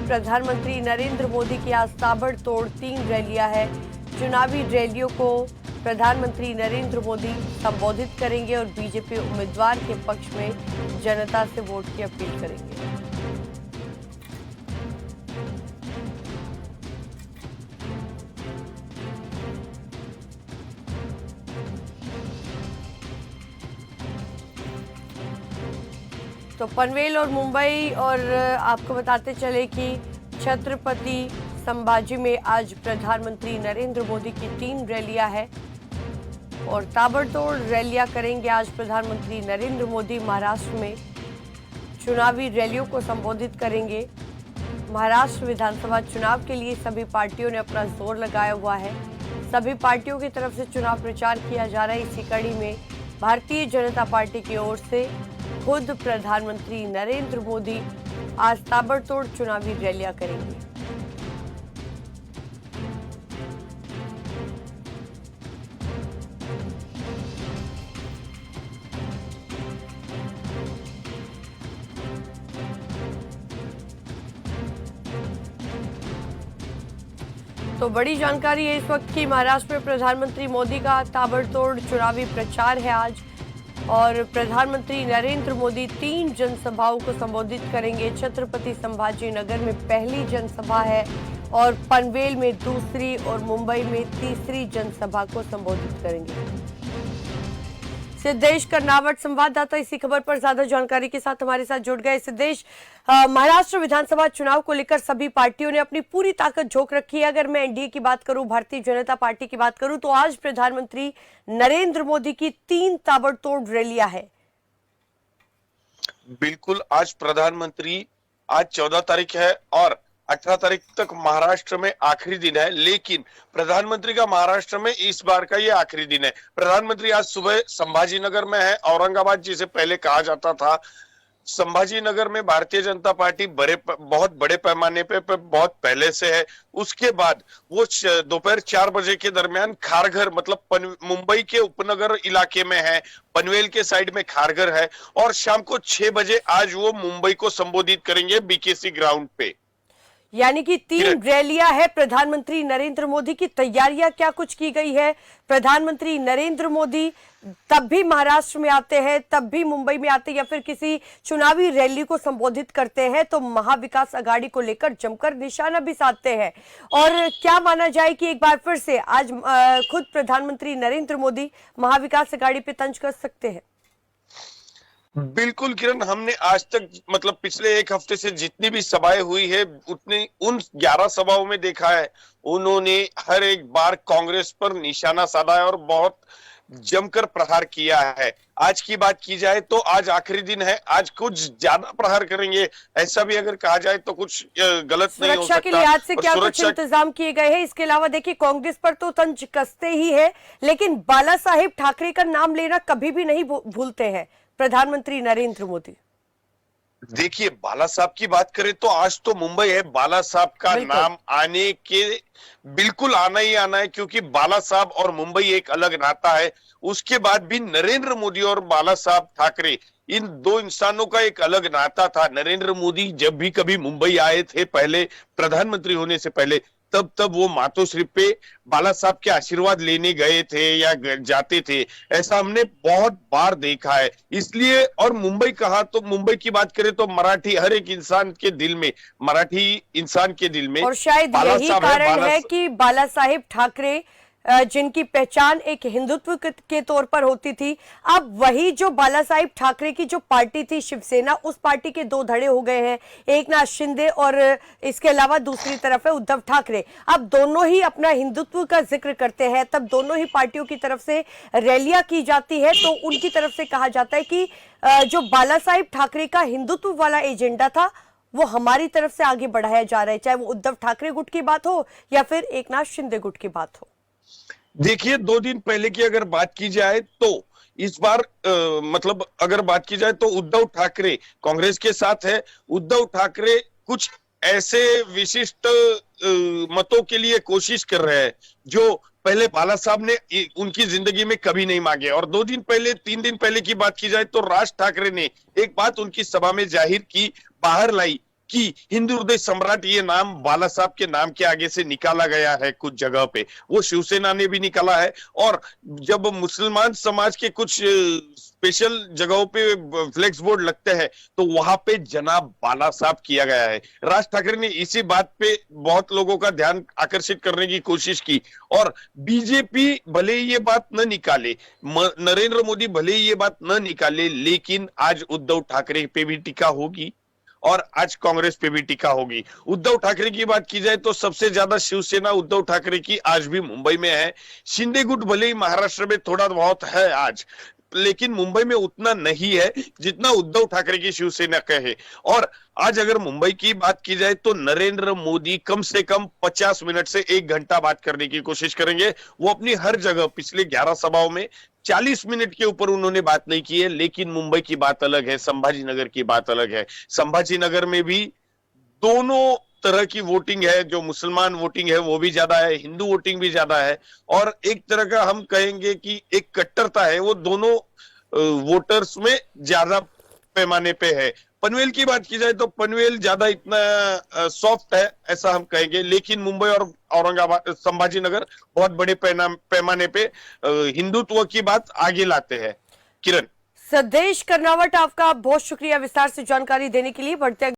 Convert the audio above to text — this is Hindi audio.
प्रधानमंत्री नरेंद्र मोदी की आज ताबड़तोड़ 3 रैलियां हैं। चुनावी रैलियों को प्रधानमंत्री नरेंद्र मोदी संबोधित करेंगे और बीजेपी उम्मीदवार के पक्ष में जनता से वोट की अपील करेंगे। तो पनवेल और मुंबई और आपको बताते चले कि छत्रपति संभाजी में आज प्रधानमंत्री नरेंद्र मोदी की 3 रैलियां हैं और ताबड़तोड़ रैलियां करेंगे आज प्रधानमंत्री नरेंद्र मोदी। महाराष्ट्र में चुनावी रैलियों को संबोधित करेंगे। महाराष्ट्र विधानसभा चुनाव के लिए सभी पार्टियों ने अपना जोर लगाया हुआ है। सभी पार्टियों की तरफ से चुनाव प्रचार किया जा रहा है। इसी कड़ी में भारतीय जनता पार्टी की ओर से खुद प्रधानमंत्री नरेंद्र मोदी आज ताबड़तोड़ चुनावी रैलियां करेंगे। तो बड़ी जानकारी है इस वक्त की महाराष्ट्र में प्रधानमंत्री मोदी का ताबड़तोड़ चुनावी प्रचार है आज और प्रधानमंत्री नरेंद्र मोदी 3 जनसभाओं को संबोधित करेंगे। छत्रपति संभाजी नगर में पहली जनसभा है और पनवेल में दूसरी और मुंबई में तीसरी जनसभा को संबोधित करेंगे। सिद्धेश कर्नावट संवाददाता इसी खबर पर ज्यादा जानकारी के साथ हमारे साथ जुड़ गए। सिद्धेश, महाराष्ट्र विधानसभा चुनाव को लेकर सभी पार्टियों ने अपनी पूरी ताकत झोंक रखी है। अगर मैं एनडीए की बात करूं, भारतीय जनता पार्टी की बात करूं, तो आज प्रधानमंत्री नरेंद्र मोदी की 3 ताबड़तोड़ रैलियां है। बिल्कुल, आज प्रधानमंत्री आज 14 तारीख है और 18 तारीख तक महाराष्ट्र में आखिरी दिन है, लेकिन प्रधानमंत्री का महाराष्ट्र में इस बार का ये आखिरी दिन है। प्रधानमंत्री आज सुबह संभाजी नगर में है। औरंगाबाद जिसे पहले कहा जाता था, संभाजी नगर में भारतीय जनता पार्टी बहुत बड़े पैमाने पे बहुत पहले से है। उसके बाद वो दोपहर 4 बजे के दरमियान खारघर मतलब मुंबई के उपनगर इलाके में है, पनवेल के साइड में खारघर है और शाम को 6 बजे आज वो मुंबई को संबोधित करेंगे बीकेसी ग्राउंड पे। यानी कि 3 रैलियां है प्रधानमंत्री नरेंद्र मोदी की। तैयारियां क्या कुछ की गई है? प्रधानमंत्री नरेंद्र मोदी तब भी महाराष्ट्र में आते हैं, तब भी मुंबई में आते हैं या फिर किसी चुनावी रैली को संबोधित करते हैं तो महाविकास आघाड़ी को लेकर जमकर निशाना भी साधते हैं। और क्या माना जाए कि एक बार फिर से आज खुद प्रधानमंत्री नरेंद्र मोदी महाविकास आघाड़ी पे तंज कस सकते हैं? बिल्कुल किरण, हमने आज तक मतलब पिछले 1 हफ्ते से जितनी भी सभाएं हुई है उन 11 सभाओं में देखा है उन्होंने हर एक बार कांग्रेस पर निशाना साधा है और बहुत जमकर प्रहार किया है। आज की बात की जाए तो आज आखिरी दिन है, आज कुछ ज्यादा प्रहार करेंगे ऐसा भी अगर कहा जाए तो कुछ गलत नहीं हो सकता। सुरक्षा के लिहाज से क्या कुछ इंतजाम किए गए हैं? इसके अलावा देखिए कांग्रेस पर तो तंज कसते ही है, लेकिन बाला साहेब ठाकरे का नाम लेना कभी भी नहीं भूलते हैं प्रधानमंत्री नरेंद्र मोदी। देखिए, बाला साहब की बात करें तो आज तो मुंबई है, बाला साहब का नाम आने के बिल्कुल आना ही आना है क्योंकि बाला साहब और मुंबई एक अलग नाता है। उसके बाद भी नरेंद्र मोदी और बाला साहब ठाकरे, इन 2 इंसानों का एक अलग नाता था। नरेंद्र मोदी जब भी कभी मुंबई आए थे पहले प्रधानमंत्री होने से पहले, तब वो मातोश्री पे बाला साहब के आशीर्वाद लेने गए थे या जाते थे, ऐसा हमने बहुत बार देखा है। इसलिए और मुंबई कहा तो मुंबई की बात करें तो मराठी हर एक इंसान के दिल में, मराठी इंसान के दिल में, और शायद यही कारण है कि बाला साहेब ठाकरे जिनकी पहचान एक हिंदुत्व के तौर पर होती थी, अब वही जो बाला साहेब ठाकरे की जो पार्टी थी शिवसेना, उस पार्टी के 2 धड़े हो गए हैं, एक नाथ शिंदे और इसके अलावा दूसरी तरफ है उद्धव ठाकरे। अब दोनों ही अपना हिंदुत्व का जिक्र करते हैं, तब दोनों ही पार्टियों की तरफ से रैलियां की जाती है तो उनकी तरफ से कहा जाता है कि जो बाला साहेब ठाकरे का हिंदुत्व वाला एजेंडा था वो हमारी तरफ से आगे बढ़ाया जा रहा है, चाहे वो उद्धव ठाकरे गुट की बात हो या फिर एक नाथ शिंदे गुट की बात हो। देखिए, 2 दिन पहले की अगर बात की जाए तो इस बार मतलब अगर बात की जाए तो उद्धव ठाकरे कांग्रेस के साथ है। उद्धव ठाकरे कुछ ऐसे विशिष्ट मतों के लिए कोशिश कर रहे हैं जो पहले बाला साहब ने उनकी जिंदगी में कभी नहीं मांगे। और 2 दिन पहले 3 दिन पहले की बात की जाए तो राज ठाकरे ने एक बात उनकी सभा में जाहिर की, बाहर लाई कि हिंदू हृदय सम्राट ये नाम बाला साहब के नाम के आगे से निकाला गया है कुछ जगह पे, वो शिवसेना ने भी निकाला है। और जब मुसलमान समाज के कुछ स्पेशल जगहों पे फ्लेक्स बोर्ड लगते हैं तो वहां पे जनाब बाला साहब किया गया है। राज ठाकरे ने इसी बात पे बहुत लोगों का ध्यान आकर्षित करने की कोशिश की। और बीजेपी भले ही ये बात न निकाले, नरेंद्र मोदी भले ही ये बात न निकाले, लेकिन आज उद्धव ठाकरे पे भी टीका होगी और आज कांग्रेस पे भी टीका होगी। उद्धव ठाकरे की बात की जाए तो सबसे ज्यादा शिवसेना उद्धव ठाकरे की आज भी मुंबई में है। शिंदे गुट भले ही महाराष्ट्र में थोड़ा बहुत है आज, लेकिन मुंबई में उतना नहीं है जितना उद्धव ठाकरे की शिवसेना का है। और आज अगर मुंबई की बात की जाए तो नरेंद्र मोदी कम से कम 50 मिनट से 1 घंटा बात करने की कोशिश करेंगे। वो अपनी हर जगह पिछले 11 सभाओं में 40 मिनट के ऊपर उन्होंने बात नहीं की है। लेकिन मुंबई की बात अलग है, संभाजी नगर की बात अलग है। संभाजी नगर में भी दोनों तरह की वोटिंग है, जो मुसलमान वोटिंग है वो भी ज्यादा है, हिंदू वोटिंग भी ज्यादा है। और एक तरह का हम कहेंगे कि एक कट्टरता है, वो दोनों वोटर्स में ज्यादा पैमाने पे है। पनवेल की बात की जाए तो पनवेल ज्यादा इतना सॉफ्ट है ऐसा हम कहेंगे, लेकिन मुंबई और औरंगाबाद संभाजी नगर बहुत बड़े पैमाने पे हिंदुत्व की बात आगे लाते हैं। किरण। सदेश कर्नावट, आपका बहुत शुक्रिया विस्तार से जानकारी देने के लिए। बढ़ते